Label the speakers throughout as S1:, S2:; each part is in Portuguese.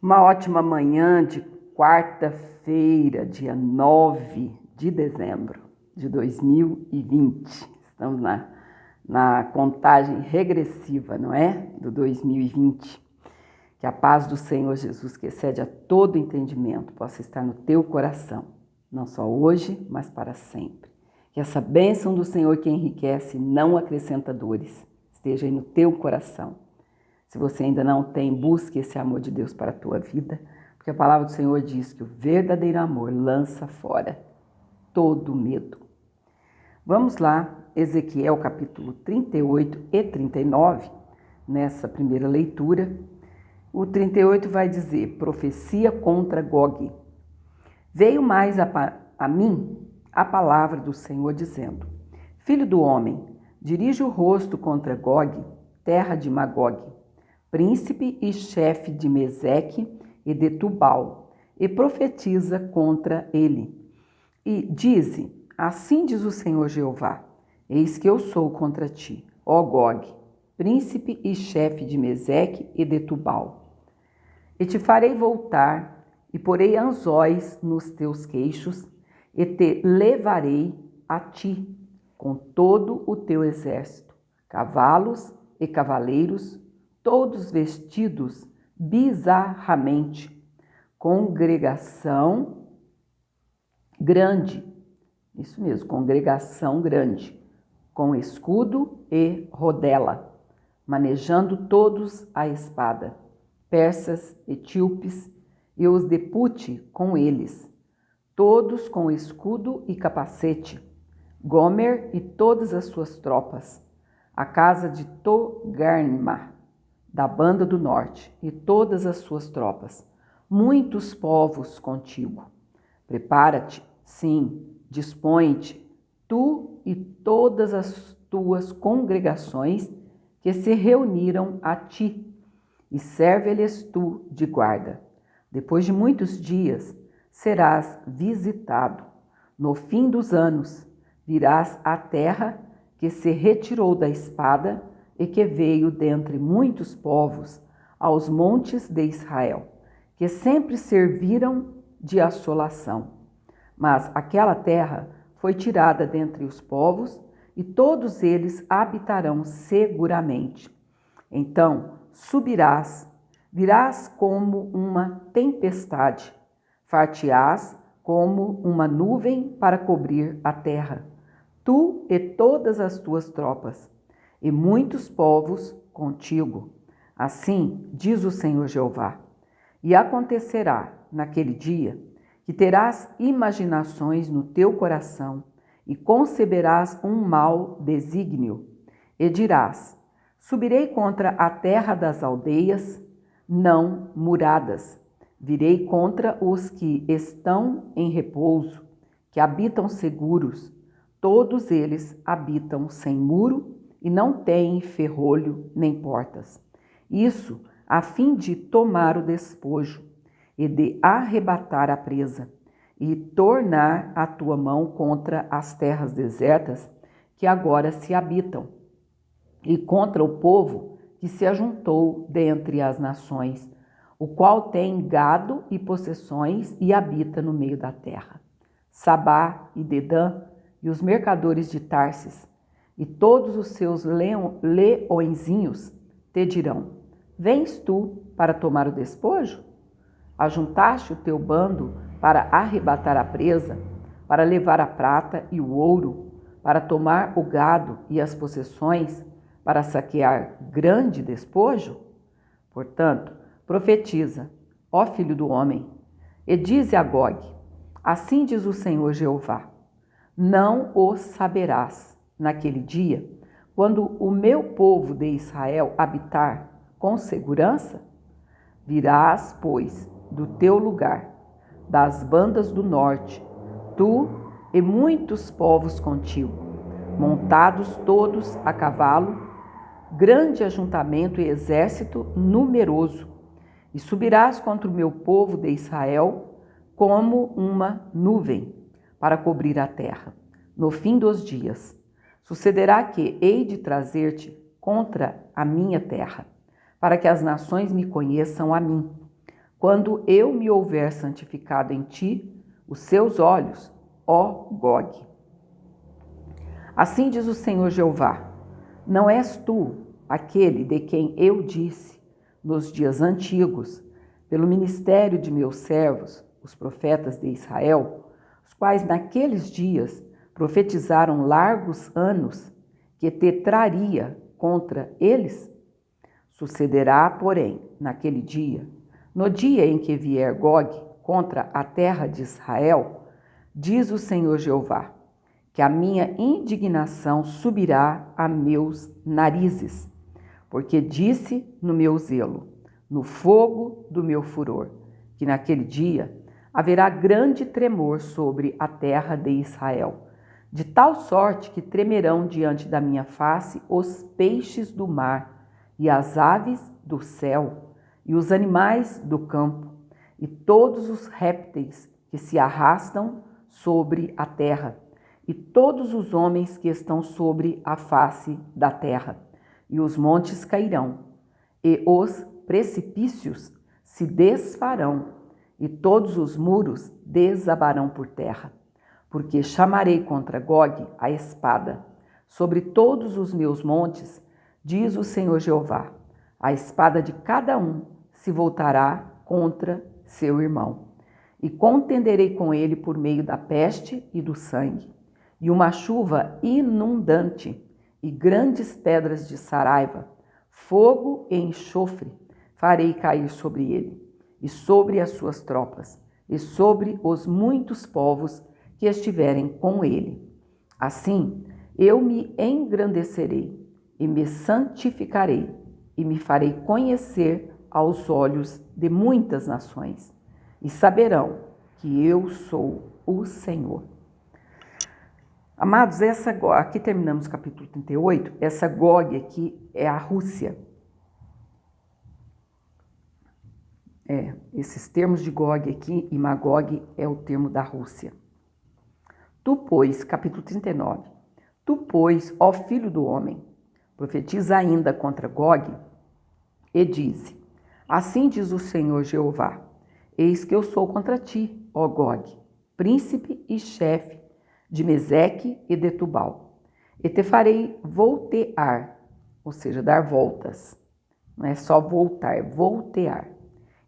S1: Uma ótima manhã de quarta-feira, dia 9 de dezembro de 2020. Estamos na contagem regressiva, não é? Do 2020. Que a paz do Senhor Jesus, que excede a todo entendimento, possa estar no teu coração, não só hoje, mas para sempre. Que essa bênção do Senhor que enriquece e não acrescenta dores, esteja aí no teu coração. Se você ainda não tem, busque esse amor de Deus para a tua vida, porque a palavra do Senhor diz que o verdadeiro amor lança fora todo medo. Vamos lá, Ezequiel capítulo 38 e 39, nessa primeira leitura. O 38 vai dizer, profecia contra Gog. Veio mais a mim a palavra do Senhor dizendo, filho do homem, dirige o rosto contra Gog, terra de Magog, príncipe e chefe de Meseque e de Tubal, e profetiza contra ele. E dize, assim diz o Senhor Jeová, eis que eu sou contra ti, ó Gog, príncipe e chefe de Meseque e de Tubal. E te farei voltar, e porei anzóis nos teus queixos, e te levarei a ti, com todo o teu exército, cavalos e cavaleiros, todos vestidos bizarramente, congregação grande, isso mesmo, congregação grande, com escudo e rodela, manejando todos a espada, persas, etíopes e os de Pute com eles, todos com escudo e capacete, Gomer e todas as suas tropas, a casa de Togarma, da banda do norte, e todas as suas tropas, muitos povos contigo. Prepara-te, sim, dispõe-te, tu e todas as tuas congregações que se reuniram a ti, e serve-lhes tu de guarda. Depois de muitos dias serás visitado. No fim dos anos virás à terra que se retirou da espada e que veio dentre muitos povos aos montes de Israel, que sempre serviram de assolação. Mas aquela terra foi tirada dentre os povos e todos eles habitarão seguramente. Então subirás, virás como uma tempestade, far-te-ás como uma nuvem para cobrir a terra, tu e todas as tuas tropas, e muitos povos contigo. Assim diz o Senhor Jeová. E acontecerá naquele dia que terás imaginações no teu coração e conceberás um mau desígnio, e dirás, subirei contra a terra das aldeias não muradas. Virei contra os que estão em repouso, que habitam seguros. Todos eles habitam sem muro e não têm ferrolho nem portas. Isso a fim de tomar o despojo e de arrebatar a presa e tornar a tua mão contra as terras desertas que agora se habitam, e contra o povo que se ajuntou dentre as nações, o qual tem gado e possessões e habita no meio da terra. Sabá e Dedã e os mercadores de Tarsis e todos os seus leõezinhos te dirão, vens tu para tomar o despojo? Ajuntaste o teu bando para arrebatar a presa, para levar a prata e o ouro, para tomar o gado e as possessões, para saquear grande despojo? Portanto, profetiza, ó filho do homem, e dize a Gog, assim diz o Senhor Jeová, não o saberás naquele dia, quando o meu povo de Israel habitar com segurança? Virás, pois, do teu lugar, das bandas do norte, tu e muitos povos contigo, montados todos a cavalo, grande ajuntamento e exército numeroso, e subirás contra o meu povo de Israel como uma nuvem para cobrir a terra. No fim dos dias, sucederá que hei de trazer-te contra a minha terra, para que as nações me conheçam a mim, quando eu me houver santificado em ti, os seus olhos, ó Gog. Assim diz o Senhor Jeová: não és tu aquele de quem eu disse nos dias antigos, pelo ministério de meus servos, os profetas de Israel, os quais naqueles dias profetizaram largos anos, que te traria contra eles? Sucederá, porém, naquele dia, no dia em que vier Gog contra a terra de Israel, diz o Senhor Jeová, que a minha indignação subirá a meus narizes, porque disse no meu zelo, no fogo do meu furor, que naquele dia haverá grande tremor sobre a terra de Israel, de tal sorte que tremerão diante da minha face os peixes do mar, e as aves do céu, e os animais do campo, e todos os répteis que se arrastam sobre a terra, e todos os homens que estão sobre a face da terra. E os montes cairão, e os precipícios se desfarão, e todos os muros desabarão por terra. Porque chamarei contra Gog a espada, sobre todos os meus montes, diz o Senhor Jeová, a espada de cada um se voltará contra seu irmão. E contenderei com ele por meio da peste e do sangue, e uma chuva inundante, e grandes pedras de saraiva, fogo e enxofre, farei cair sobre ele, e sobre as suas tropas, e sobre os muitos povos que estiverem com ele. Assim, eu me engrandecerei, e me santificarei, e me farei conhecer aos olhos de muitas nações, e saberão que eu sou o Senhor. Amados, aqui terminamos o capítulo 38, essa Gog aqui é a Rússia. Esses termos de Gog aqui e Magog é o termo da Rússia. Tu, pois, capítulo 39, tu, pois, ó filho do homem, profetiza ainda contra Gog e dize, assim diz o Senhor Jeová, eis que eu sou contra ti, ó Gog, príncipe e chefe de Meseque e de Tubal, e te farei voltear, ou seja, dar voltas, não é só voltar, voltear,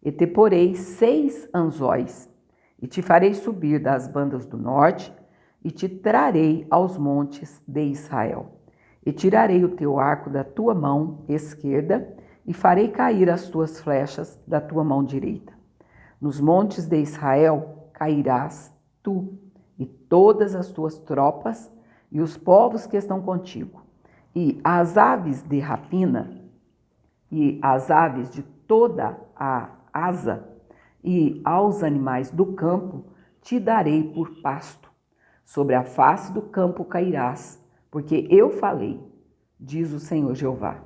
S1: e te porei 6 anzóis, e te farei subir das bandas do norte, e te trarei aos montes de Israel. E tirarei o teu arco da tua mão esquerda, e farei cair as tuas flechas da tua mão direita. Nos montes de Israel cairás tu, e todas as tuas tropas, e os povos que estão contigo. E as aves de rapina, e as aves de toda a asa, e aos animais do campo, te darei por pasto. Sobre a face do campo cairás, porque eu falei, diz o Senhor Jeová.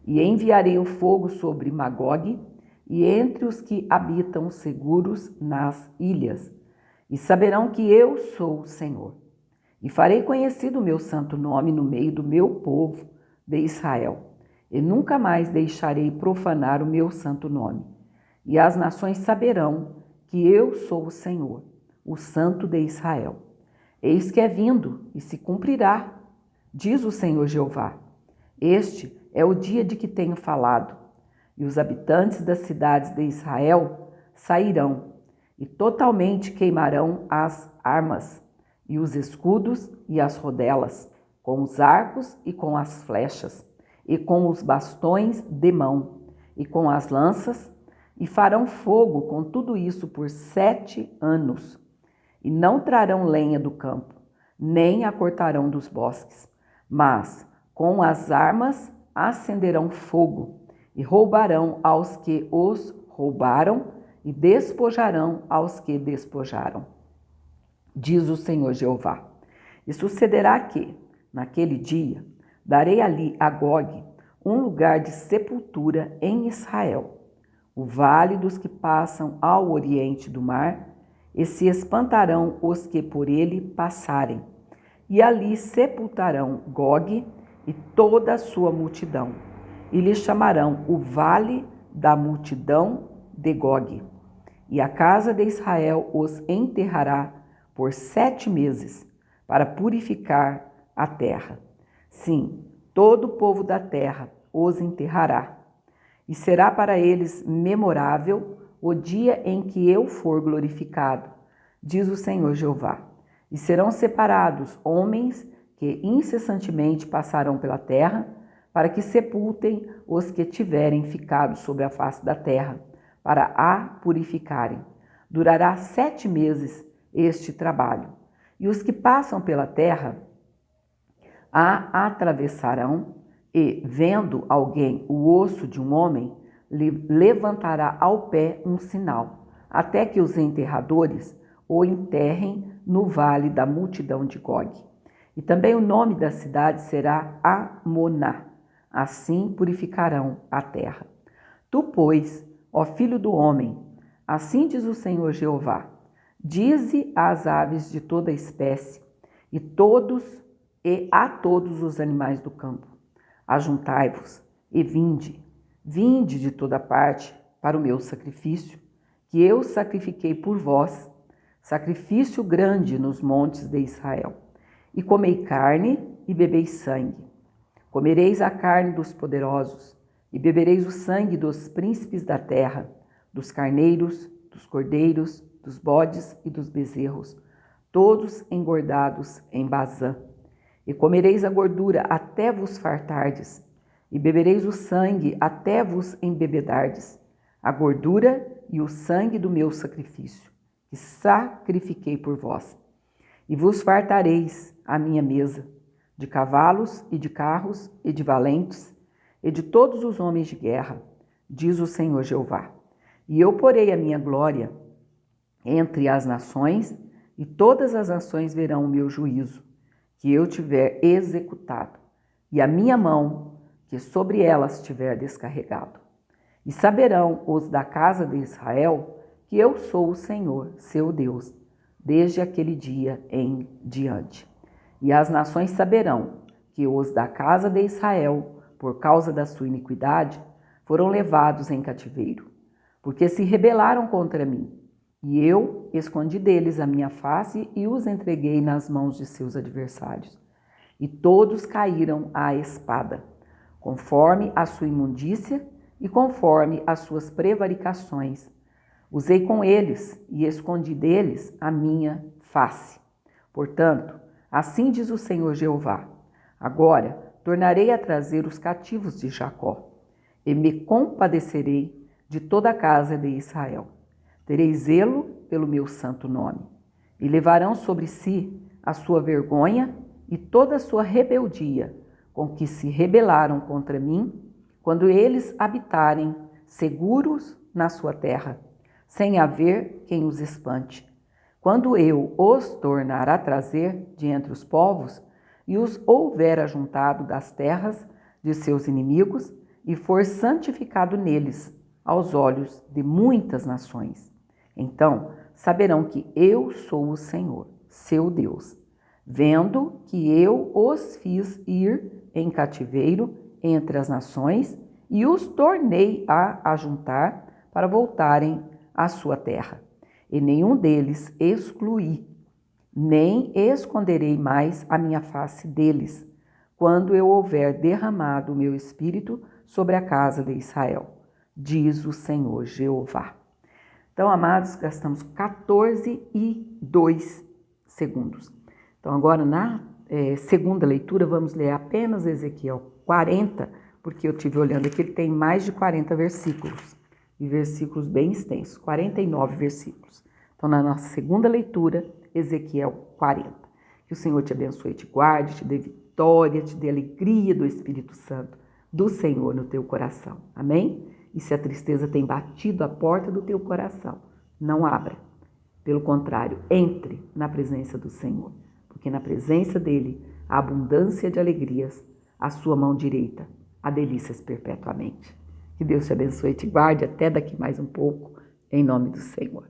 S1: E enviarei o fogo sobre Magog e entre os que habitam seguros nas ilhas, e saberão que eu sou o Senhor. E farei conhecido o meu santo nome no meio do meu povo de Israel, e nunca mais deixarei profanar o meu santo nome. E as nações saberão que eu sou o Senhor, o Santo de Israel. Eis que é vindo e se cumprirá, diz o Senhor Jeová. Este é o dia de que tenho falado, e os habitantes das cidades de Israel sairão e totalmente queimarão as armas, e os escudos e as rodelas, com os arcos e com as flechas, e com os bastões de mão, e com as lanças, e farão fogo com tudo isso por 7 anos. E não trarão lenha do campo, nem a cortarão dos bosques, mas com as armas acenderão fogo, e roubarão aos que os roubaram, e despojarão aos que despojaram, diz o Senhor Jeová. E sucederá que, naquele dia, darei ali a Gog um lugar de sepultura em Israel, o vale dos que passam ao oriente do mar, e se espantarão os que por ele passarem, e ali sepultarão Gog e toda a sua multidão, e lhe chamarão o vale da multidão de Gog. e a casa de Israel os enterrará por 7 meses, para purificar a terra. Sim, todo o povo da terra os enterrará. E será para eles memorável o dia em que eu for glorificado, diz o Senhor Jeová. E serão separados homens que incessantemente passarão pela terra, para que sepultem os que tiverem ficado sobre a face da terra, para a purificarem. Durará 7 meses este trabalho. E os que passam pela terra a atravessarão, e, vendo alguém o osso de um homem, levantará ao pé um sinal, até que os enterradores o enterrem no vale da multidão de Gog. E também o nome da cidade será Amoná. Assim purificarão a terra. Tu, pois, ó filho do homem, assim diz o Senhor Jeová, dize às aves de toda espécie e a todos os animais do campo: ajuntai-vos e vinde de toda parte para o meu sacrifício, que eu sacrifiquei por vós, sacrifício grande nos montes de Israel. E comei carne e bebeis sangue. Comereis a carne dos poderosos e bebereis o sangue dos príncipes da terra, dos carneiros, dos cordeiros, dos bodes e dos bezerros, todos engordados em Bazã. E comereis a gordura até vos fartardes, e bebereis o sangue até vos embebedardes, a gordura e o sangue do meu sacrifício, que sacrifiquei por vós. E vos fartareis à minha mesa, de cavalos e de carros e de valentes, e de todos os homens de guerra, diz o Senhor Jeová. E eu porei a minha glória entre as nações, e todas as nações verão o meu juízo, que eu tiver executado, e a minha mão, que sobre elas tiver descarregado. E saberão os da casa de Israel que eu sou o Senhor, seu Deus, desde aquele dia em diante. E as nações saberão que os da casa de Israel, por causa da sua iniquidade, foram levados em cativeiro, porque se rebelaram contra mim. E eu escondi deles a minha face e os entreguei nas mãos de seus adversários. E todos caíram à espada, conforme a sua imundícia e conforme as suas prevaricações. Usei com eles e escondi deles a minha face. Portanto, assim diz o Senhor Jeová: agora tornarei a trazer os cativos de Jacó, e me compadecerei de toda a casa de Israel. Terei zelo pelo meu santo nome, e levarão sobre si a sua vergonha e toda a sua rebeldia, com que se rebelaram contra mim, quando eles habitarem seguros na sua terra, sem haver quem os espante. Quando eu os tornar a trazer de entre os povos, e os houver ajuntado das terras de seus inimigos, e for santificado neles, aos olhos de muitas nações. Então saberão que eu sou o Senhor, seu Deus, vendo que eu os fiz ir em cativeiro entre as nações e os tornei a ajuntar para voltarem à sua terra. E nenhum deles excluí, nem esconderei mais a minha face deles, quando eu houver derramado o meu espírito sobre a casa de Israel, diz o Senhor Jeová. Então, amados, gastamos 14:02 segundos. Então, agora na segunda leitura, vamos ler apenas Ezequiel 40, porque eu estive olhando aqui, ele tem mais de 40 versículos, e versículos bem extensos, 49 versículos. Então, na nossa segunda leitura, Ezequiel 40. Que o Senhor te abençoe, te guarde, te dê vitória, te dê alegria do Espírito Santo do Senhor no teu coração. Amém? E se a tristeza tem batido a porta do teu coração, não abra. Pelo contrário, entre na presença do Senhor, porque na presença dele há abundância de alegrias, a sua mão direita há delícias perpetuamente. Que Deus te abençoe e te guarde até daqui mais um pouco, em nome do Senhor.